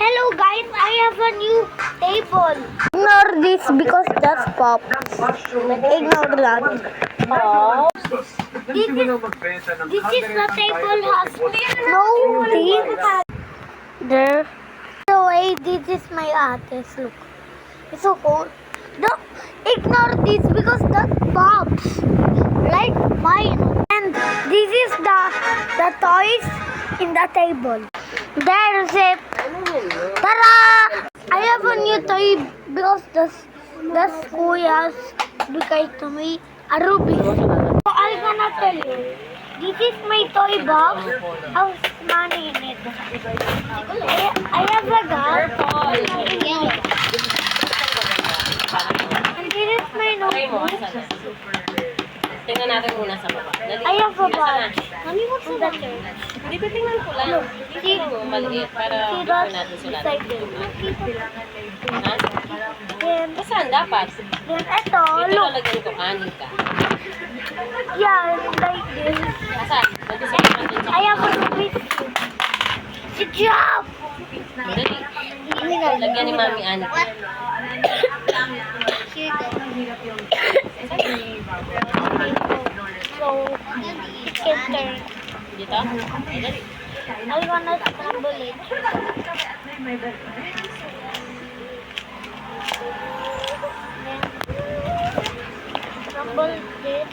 Hello guys, I have a new table. Ignore this because that's pop. Ignore that. Oh. This is the table has no teeth. There. The way this is my ates. Look. It's so cool. No, ignore this because that's pops. Like mine. And this is the toys in the table. There's a Tara! I have a new toy because the school has become to me a Rubik. So I'm gonna tell you. This is my toy box. How's money in it? I have a gun. And this is my notebook. Tingnan natin muna sa baba. I have a badge. Mommy, what's in the church? Hindi ko tingnan ko lang. Tingnan mo, maliit para See hindi that? natin sila. Beside it. Ha? Then, Saan dapat? then ito, Dito look. lalagyan ko kanin ka. Yeah, like this. Asan? Lagi sa kanan dun sa I have a Rubik's Cube. Good job! Dali. Lagyan ni Mami Ani. So, it can turn. Dito? Dali. I'm gonna scramble it. Then, scramble it. Then,